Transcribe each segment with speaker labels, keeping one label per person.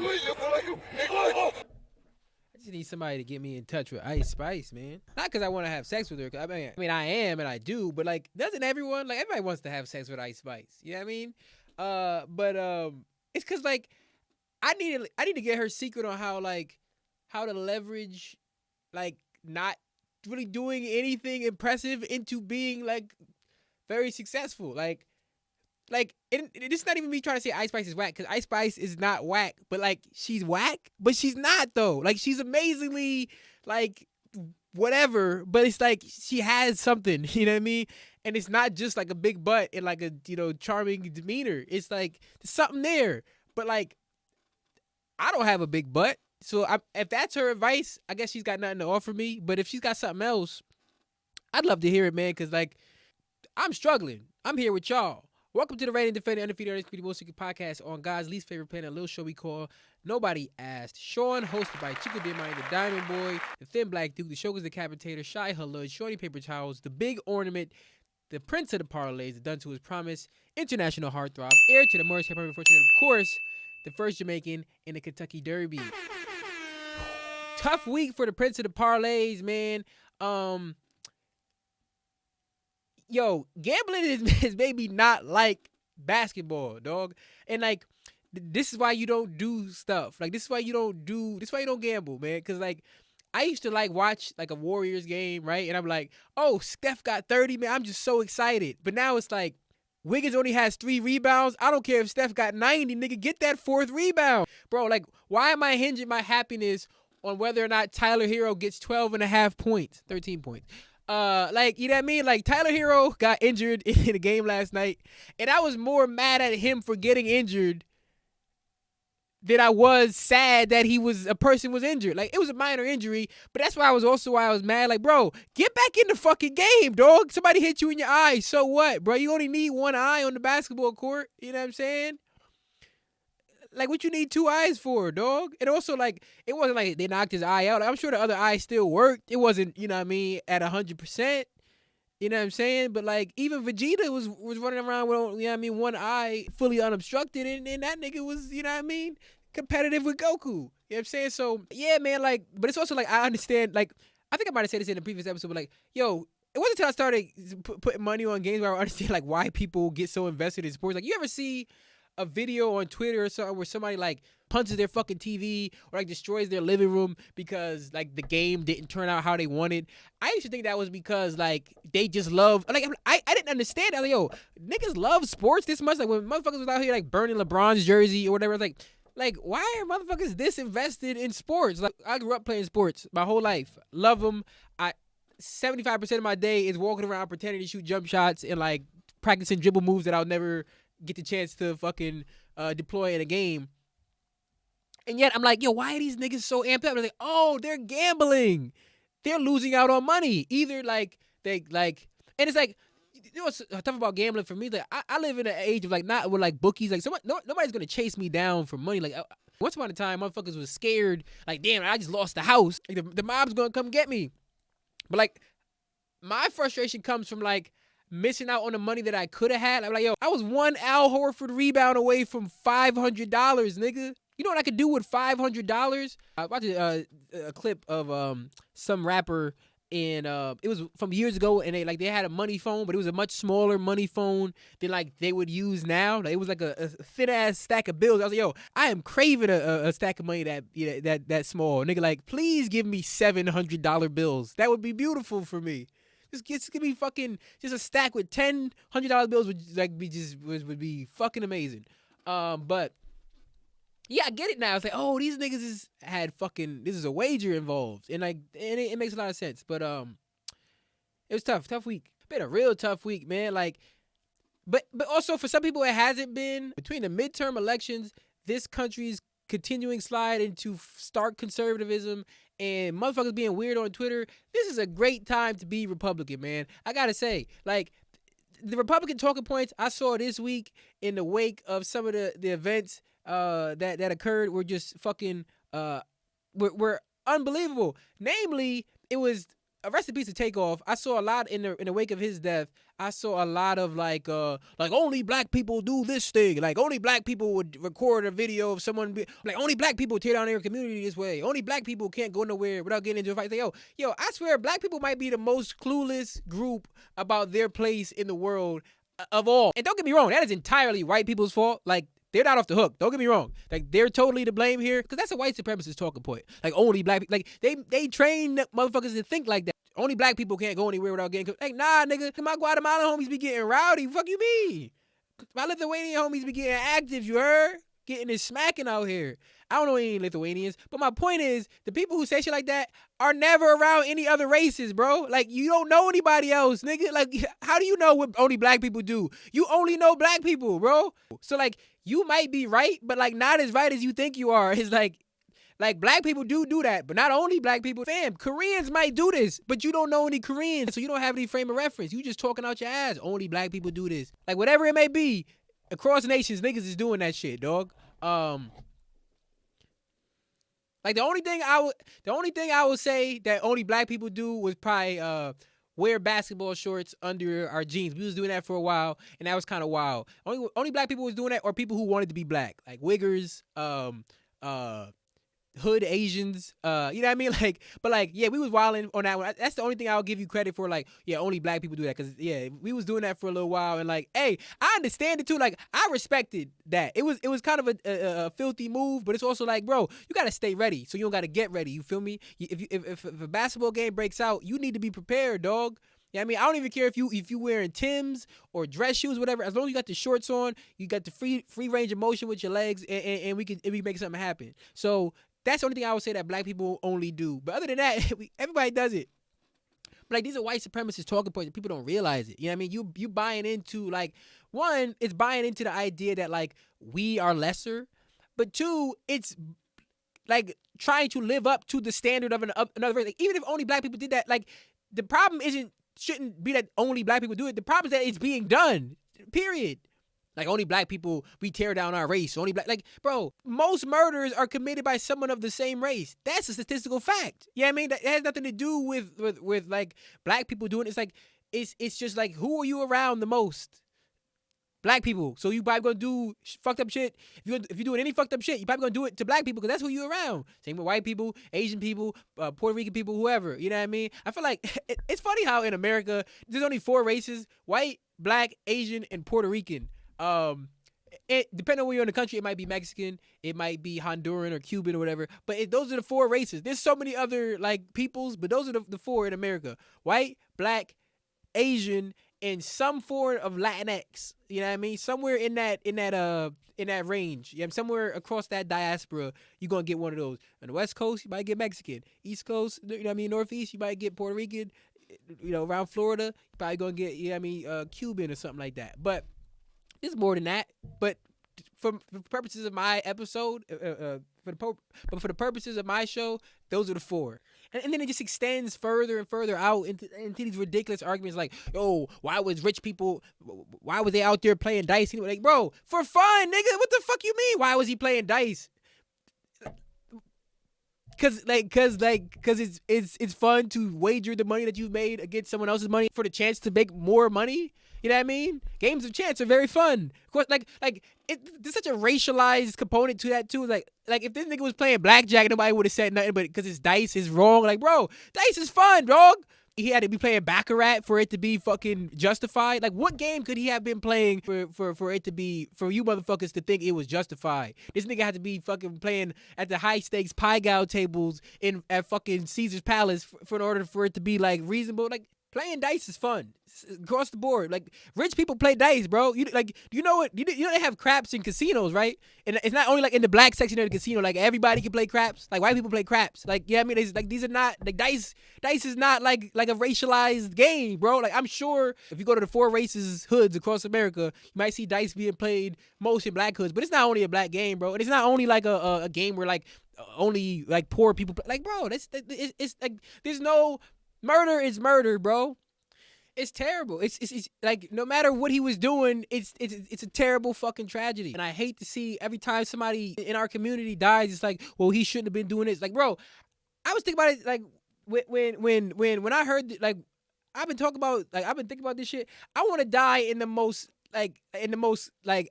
Speaker 1: I just need somebody to get me in touch with Ice Spice, man. Not because I want to have sex with her. I am and I do, but like, doesn't everyone? Like, everybody wants to have sex with Ice Spice. You know what I mean? It's because like I need to get her secret on how to leverage like not really doing anything impressive into being like very successful. It's not even me trying to say Ice Spice is whack, because Ice Spice is not whack, but like she's whack, but she's not though. Like she's amazingly like whatever, but it's like she has something, you know what I mean? And it's not just like a big butt and like a charming demeanor. It's like there's something there, but like I don't have a big butt, so if that's her advice, I guess she's got nothing to offer me. But if she's got something else, I'd love to hear it, man, because like I'm struggling. I'm here with y'all. Welcome to the Reigning Defending Undefeated Undisputed World Secret podcast on God's least favorite planet, a little show we call Nobody Asked. Shawn, hosted by Chico Diamante, the Diamond Boy, the Thin Black Duke, the Shogun's Decapitator, Shy Halud, Shorty Paper Towels, the Big Ornament, the Prince of the Parlays, the Done to His Promise, International Heartthrob, heir to the Morris Hip Hop Unfortunate, of course, the first Jamaican in the Kentucky Derby. Tough week for the Prince of the Parlays, man. Gambling is maybe not like basketball, dog. And like, this is why you don't do stuff. Like, this is why you don't gamble, man. Cause like, I used to like watch like a Warriors game, right? And I'm like, oh, Steph got 30, man. I'm just so excited. But now it's like, Wiggins only has 3 rebounds. I don't care if Steph got 90, nigga. Get that 4th rebound. Bro, like, why am I hinging my happiness on whether or not Tyler Hero gets 12.5 points, 13 points? Like, you know what I mean? Like, Tyler Hero got injured in the game last night, and I was more mad at him for getting injured than I was sad that a person was injured. Like, it was a minor injury, but that's why I was mad. Like, bro, get back in the fucking game, dog. Somebody hit you in your eye. So what, bro? You only need one eye on the basketball court. You know what I'm saying? Like, what you need 2 eyes for, dog? And also, like, it wasn't like they knocked his eye out. Like, I'm sure the other eye still worked. It wasn't, you know what I mean, at 100%. You know what I'm saying? But, like, even Vegeta was running around with, you know what I mean, one eye fully unobstructed. And that nigga was, you know what I mean, competitive with Goku. You know what I'm saying? So, yeah, man, like, but it's also, like, I understand, like, I think I might have said this in the previous episode, but, like, yo, it wasn't until I started putting money on games where I understand, like, why people get so invested in sports. Like, you ever see a video on Twitter or something where somebody like punches their fucking TV or like destroys their living room because like the game didn't turn out how they wanted? I used to think that was because like they just love, like, I didn't understand. I was like, yo, niggas love sports this much. Like, when motherfuckers was out here like burning LeBron's jersey or whatever, it's like why are motherfuckers this invested in sports? Like, I grew up playing sports my whole life, love them. 75% of my day is walking around pretending to shoot jump shots and like practicing dribble moves that I'll never get the chance to fucking deploy in a game. And yet I'm like, yo, why are these niggas so amped up? I'm like, oh, they're gambling. They're losing out on money. Either like they like, and it's like, you know what's tough about gambling for me? Like, I live in an age of like not with like bookies. Like, nobody's gonna chase me down for money. Like, once upon a time, motherfuckers was scared. Like, damn, I just lost the house. Like, the mob's gonna come get me. But like, my frustration comes from like missing out on the money that I could have had. I'm like, yo, I was one Al Horford rebound away from $500, nigga. You know what I could do with $500? I watched a clip of some rapper, and it was from years ago, and they had a money phone, but it was a much smaller money phone than like they would use now. Like, it was like a thin ass stack of bills. I was like, yo, I am craving a stack of money that small, nigga. Like, please give me $700 bills. That would be beautiful for me. Just give me fucking just a stack with $100 bills would be fucking amazing. But yeah, I get it now. It's like, oh, these niggas had fucking, this is a wager involved, and like, and it makes a lot of sense. But it was tough week. Been a real tough week, man. Like, but also for some people it hasn't been. Between the midterm elections, this country's continuing slide into stark conservatism, and motherfuckers being weird on Twitter, this is a great time to be Republican, man. I gotta say, like, the Republican talking points I saw this week in the wake of some of the events that occurred were just fucking were unbelievable. Namely, it was rest in peace to Takeoff. I saw a lot in the wake of his death. I saw a lot of like only black people do this thing. Like only black people would record a video of someone like only black people tear down their community this way. Only black people can't go nowhere without getting into a fight. Like, yo, I swear black people might be the most clueless group about their place in the world of all. And don't get me wrong, that is entirely white people's fault. Like, they're not off the hook. Don't get me wrong. Like, they're totally to blame here because that's a white supremacist talking point. Like, only black people. Like, they train motherfuckers to think like that. Only black people can't go anywhere without getting. Like, nah, nigga. My Guatemalan homies be getting rowdy. Fuck you mean? My Lithuanian homies be getting active, you heard? Getting it smacking out here. I don't know any Lithuanians, but my point is, the people who say shit like that are never around any other races, bro. Like, you don't know anybody else, nigga. Like, how do you know what only black people do? You only know black people, bro. So, like, you might be right, but, like, not as right as you think you are. It's like black people do that, but not only black people. Fam, Koreans might do this, but you don't know any Koreans, so you don't have any frame of reference. You just talking out your ass. Only black people do this. Like, whatever it may be, across nations, niggas is doing that shit, dog. Like, the only thing I would say that only black people do was probably wear basketball shorts under our jeans. We was doing that for a while, and that was kind of wild. Only black people was doing that, or people who wanted to be black, like wiggers, hood Asians, you know what I mean? Like, but like, yeah, we was wilding on that one. That's the only thing I'll give you credit for. Like, yeah, only black people do that, because yeah, we was doing that for a little while, and like, hey, I understand it too. Like, I respected that. It was kind of a filthy move, but it's also like, bro, you gotta stay ready, so you don't gotta get ready. You feel me? If a basketball game breaks out, you need to be prepared, dog. Yeah, I mean, I don't even care if you wearing Timbs or dress shoes, whatever. As long as you got the shorts on, you got the free range of motion with your legs, and we can make something happen. So that's the only thing I would say that black people only do. But other than that, everybody does it. But like, these are white supremacist talking points, and people don't realize it. You know what I mean? You buying into, like, one, it's buying into the idea that, like, we are lesser. But two, it's like trying to live up to the standard of another race. Like, even if only black people did that, like, the problem shouldn't be that only black people do it. The problem is that it's being done. Period. Like, only black people, we tear down our race. Only black, like, bro, most murders are committed by someone of the same race. That's a statistical fact. You know what I mean? That has nothing to do with like black people doing it. It's like, it's just like, who are you around the most? Black people. So you probably gonna do fucked up shit. If you're doing any fucked up shit, you probably gonna do it to black people because that's who you around. Same with white people, Asian people, Puerto Rican people, whoever. You know what I mean? I feel like it's funny how in America there's only 4 races: white, black, Asian, and Puerto Rican. Depending on where you're in the country, it might be Mexican, it might be Honduran or Cuban or whatever. But those are the 4 races. There's so many other like peoples, but those are the 4 in America: white, black, Asian, and some form of Latinx. You know what I mean? Somewhere in that range. Yeah, somewhere across that diaspora, you're gonna get one of those. On the West Coast, you might get Mexican. East Coast, you know what I mean? Northeast, you might get Puerto Rican. You know, around Florida, you probably gonna get, you know what I mean, Cuban or something like that. But it's more than that. But for purposes of my episode, for the purposes of my show, those are the 4. And then it just extends further and further out into these ridiculous arguments like, yo, why was they out there playing dice? Like, bro, for fun, nigga. What the fuck you mean? Why was he playing dice? Cause it's fun to wager the money that you've made against someone else's money for the chance to make more money. You know what I mean? Games of chance are very fun. Of course, there's such a racialized component to that too. Like if this nigga was playing blackjack, nobody would have said nothing. But because it's dice, is wrong. Like, bro, dice is fun, dog. He had to be playing Baccarat for it to be fucking justified. Like, what game could he have been playing for it to be, for you motherfuckers to think it was justified? This nigga had to be fucking playing at the high stakes pie gow tables at fucking Caesar's Palace in order for it to be like reasonable. Like, playing dice is fun across the board. Like, rich people play dice, bro. You know what? You know they have craps in casinos, right? And it's not only like in the black section of the casino. Like, everybody can play craps. Like, white people play craps. Like, yeah, I mean, it's like, these are not like dice. Dice is not like a racialized game, bro. Like, I'm sure if you go to the 4 races hoods across America, you might see dice being played most in black hoods. But it's not only a black game, bro. And it's not only like a game where like only like poor people play. Like, bro, it's like, there's no. Murder is murder, bro. It's terrible. It's like, no matter what he was doing, it's a terrible fucking tragedy. And I hate to see every time somebody in our community dies, it's like, well, he shouldn't have been doing this. Like, bro, I was thinking about it, like, when I heard like I've been talking about like I've been thinking about this shit. I want to die in the most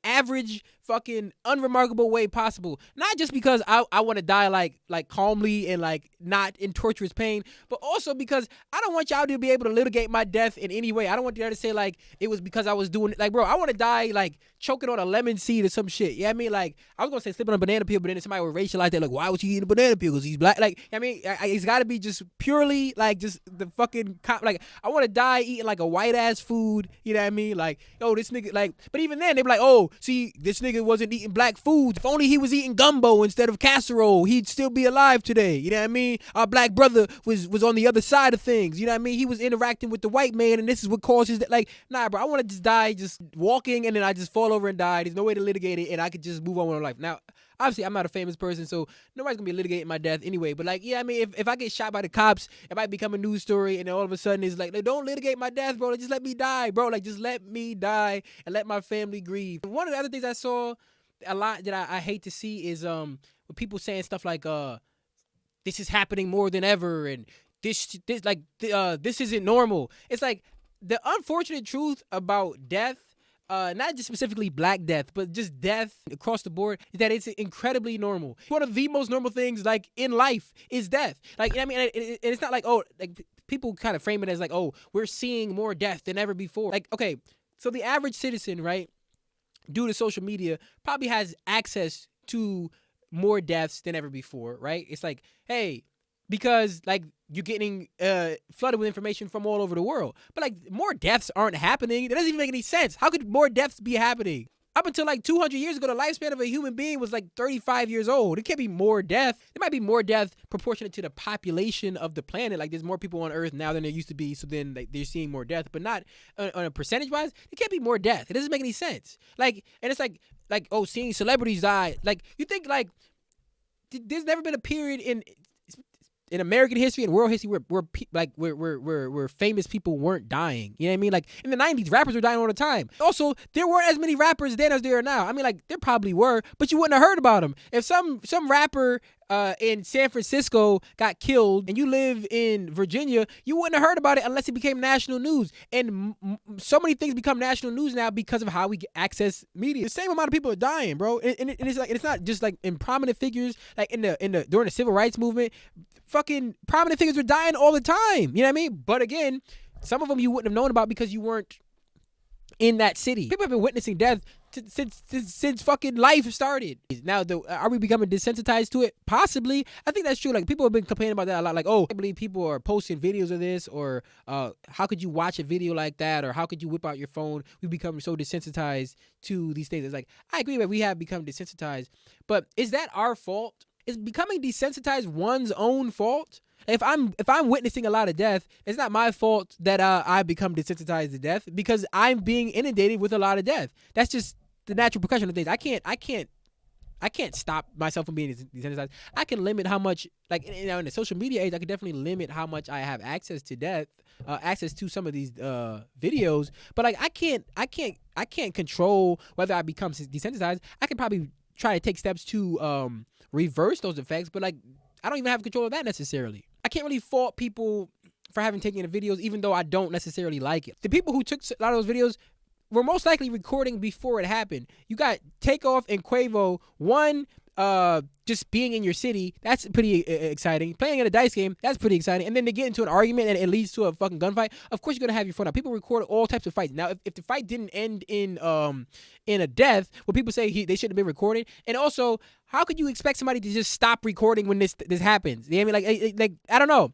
Speaker 1: average fucking unremarkable way possible. Not just because I want to die like calmly and like not in torturous pain, but also because I don't want y'all to be able to litigate my death in any way. I don't want y'all to say like it was because I was doing it. Like, bro, I want to die like choking on a lemon seed or some shit. You know what I mean? Like, I was gonna say slipping on a banana peel, but then somebody would racialize that. Like, why was he eating a banana peel? Because he's black. Like, I mean, it's got to be just purely like just the fucking like I want to die eating like a white ass food. You know what I mean? Like, yo, this nigga like. But even then, they be like, oh, see, this nigga wasn't eating black foods. If only he was eating gumbo instead of casserole, he'd still be alive today. You know what I mean? Our black brother was on the other side of things. You know what I mean? He was interacting with the white man, and this is what causes that. Like, nah, bro, I want to just die just walking, and then I just fall over and die. There's no way to litigate it, and I could just move on with my life. Now, obviously, I'm not a famous person, so nobody's going to be litigating my death anyway. But, like, yeah, I mean, if I get shot by the cops, it might become a news story, and then all of a sudden it's like, don't litigate my death, bro. Just let me die, bro. Like, just let me die and let my family grieve. One of the other things I saw a lot that I hate to see is with people saying stuff like, this is happening more than ever, and this isn't normal. It's like the unfortunate truth about death, not just specifically black death, but just death across the board, is that it's incredibly normal. One of the most normal things, like, in life is death. Like, I mean, it's not like, oh, like, people kind of frame it as like, oh, we're seeing more death than ever before. Like, okay, so the average citizen, right, due to social media, probably has access to more deaths than ever before, right? It's like, hey, because like you're getting flooded with information from all over the world. But like more deaths aren't happening. It doesn't even make any sense. How could more deaths be happening? Up until like 200 years ago, the lifespan of a human being was like 35 years old. It can't be more death. There might be more death proportionate to the population of the planet. Like there's more people on Earth now than there used to be. So then like, they're seeing more death, but not on a percentage wise. It can't be more death. It doesn't make any sense. Like, and it's like, oh, seeing celebrities die. Like you think like there's never been a period in American history and world history where famous people weren't dying. You know what I mean? Like in the 90s, rappers were dying all the time. Also, there weren't as many rappers then as there are now. I mean, like there probably were, but you wouldn't have heard about them. If some rapper in San Francisco got killed and you live in Virginia, you wouldn't have heard about it unless it became national news. And so many things become national news now because of how we access media. The same amount of people are dying, bro. And it's like it's not just like in prominent figures, like during the civil rights movement. Fucking prominent figures were dying all the time. You know what I mean? But again, some of them you wouldn't have known about because you weren't in that city. People have been witnessing death since fucking life started. Now, are we becoming desensitized to it? Possibly. I think that's true. Like people have been complaining about that a lot. Like, oh, I believe people are posting videos of this, or how could you watch a video like that, or how could you whip out your phone? We become so desensitized to these things. It's like I agree that we have become desensitized, but is that our fault? Is becoming desensitized one's own fault? If I'm witnessing a lot of death, it's not my fault that I've become desensitized to death because I'm being inundated with a lot of death. That's just the natural progression of things. I can't stop myself from being desensitized. I can limit how much, like in the social media age, I can definitely limit how much I have access to death, access to some of these videos. But like I can't control whether I become desensitized. I can probably try to take steps to reverse those effects, but like I don't even have control of that necessarily. I can't really fault people for having taken the videos, even though I don't necessarily like it. The people who took a lot of those videos were most likely recording before it happened. You got Takeoff and Quavo, one just being in your city, that's pretty exciting. Playing in a dice game, that's pretty exciting. And then they get into an argument and it leads to a fucking gunfight. Of course you're gonna have your phone out. People record all types of fights. Now, if the fight didn't end in a death, well, people say they shouldn't have been recording. And also, how could you expect somebody to just stop recording when this happens? You know what I mean? Like I don't know.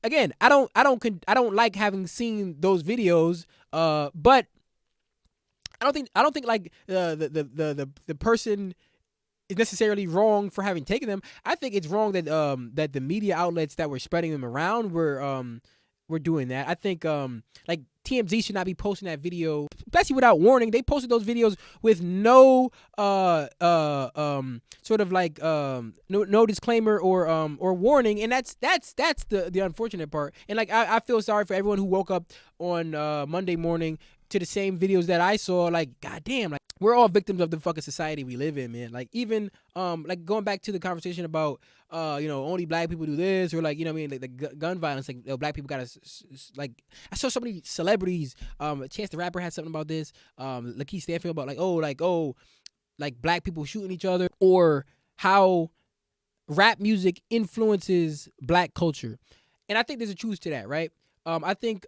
Speaker 1: Again, I don't like having seen those videos. But I don't think like the person is necessarily wrong for having taken them. I think it's wrong that that the media outlets that were spreading them around were doing that. I think like TMZ should not be posting that video, especially without warning. They posted those videos with no sort of like no disclaimer or warning, and that's the unfortunate part. And like I feel sorry for everyone who woke up on Monday morning to the same videos that I saw. Like, goddamn, like we're all victims of the fucking society we live in, man. Like even like going back to the conversation about only black people do this, or like, you know what I mean, like the gun violence, like black people gotta like, I saw so many celebrities. Chance the Rapper had something about this. Lakeith Stanfield about like black people shooting each other, or how rap music influences black culture. And I think there's a truth to that, right? I think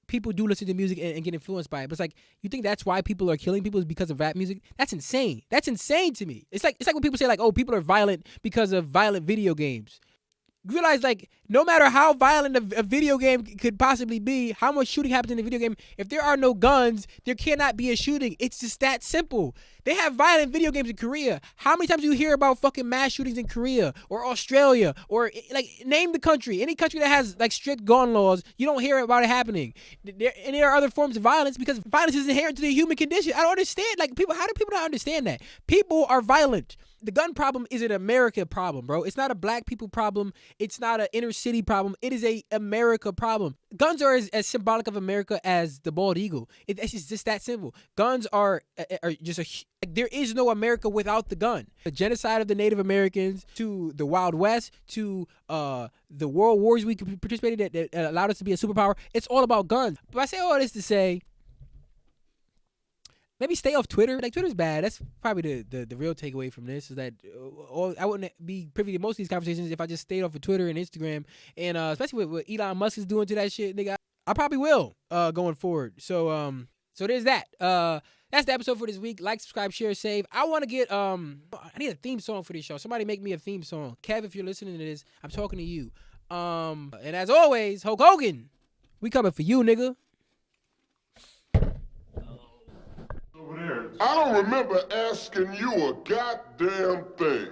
Speaker 1: people do listen to music and get influenced by it. But it's like, you think that's why people are killing people is because of rap music? That's insane. That's insane to me. It's like when people say like, oh, people are violent because of violent video games. You realize, like, no matter how violent a video game could possibly be, how much shooting happens in a video game, if there are no guns, there cannot be a shooting. It's just that simple. They have violent video games in Korea. How many times do you hear about fucking mass shootings in Korea or Australia, or like, name the country, any country that has like strict gun laws, you don't hear about it happening. And there are other forms of violence because violence is inherent to the human condition. I don't understand. Like, people, how do people not understand that? People are violent. The gun problem is an America problem, bro. It's not a black people problem. It's not an inner city problem. It is a America problem. Guns are as symbolic of America as the bald eagle. It's just that simple. Guns are just like, there is no America without the gun. The genocide of the Native Americans, to the Wild West, to the world wars we participated in that allowed us to be a superpower. It's all about guns. But I say all this to say, maybe stay off Twitter. Like, Twitter's bad. That's probably the real takeaway from this, is that I wouldn't be privy to most of these conversations if I just stayed off of Twitter and Instagram. And especially with what Elon Musk is doing to that shit, nigga, I probably will going forward. So there's that. That's the episode for this week. Like, subscribe, share, save. I want to get I need a theme song for this show. Somebody make me a theme song. Kev, if you're listening to this, I'm talking to you. And as always, Hulk Hogan, we coming for you, nigga.
Speaker 2: I don't remember asking you a goddamn thing.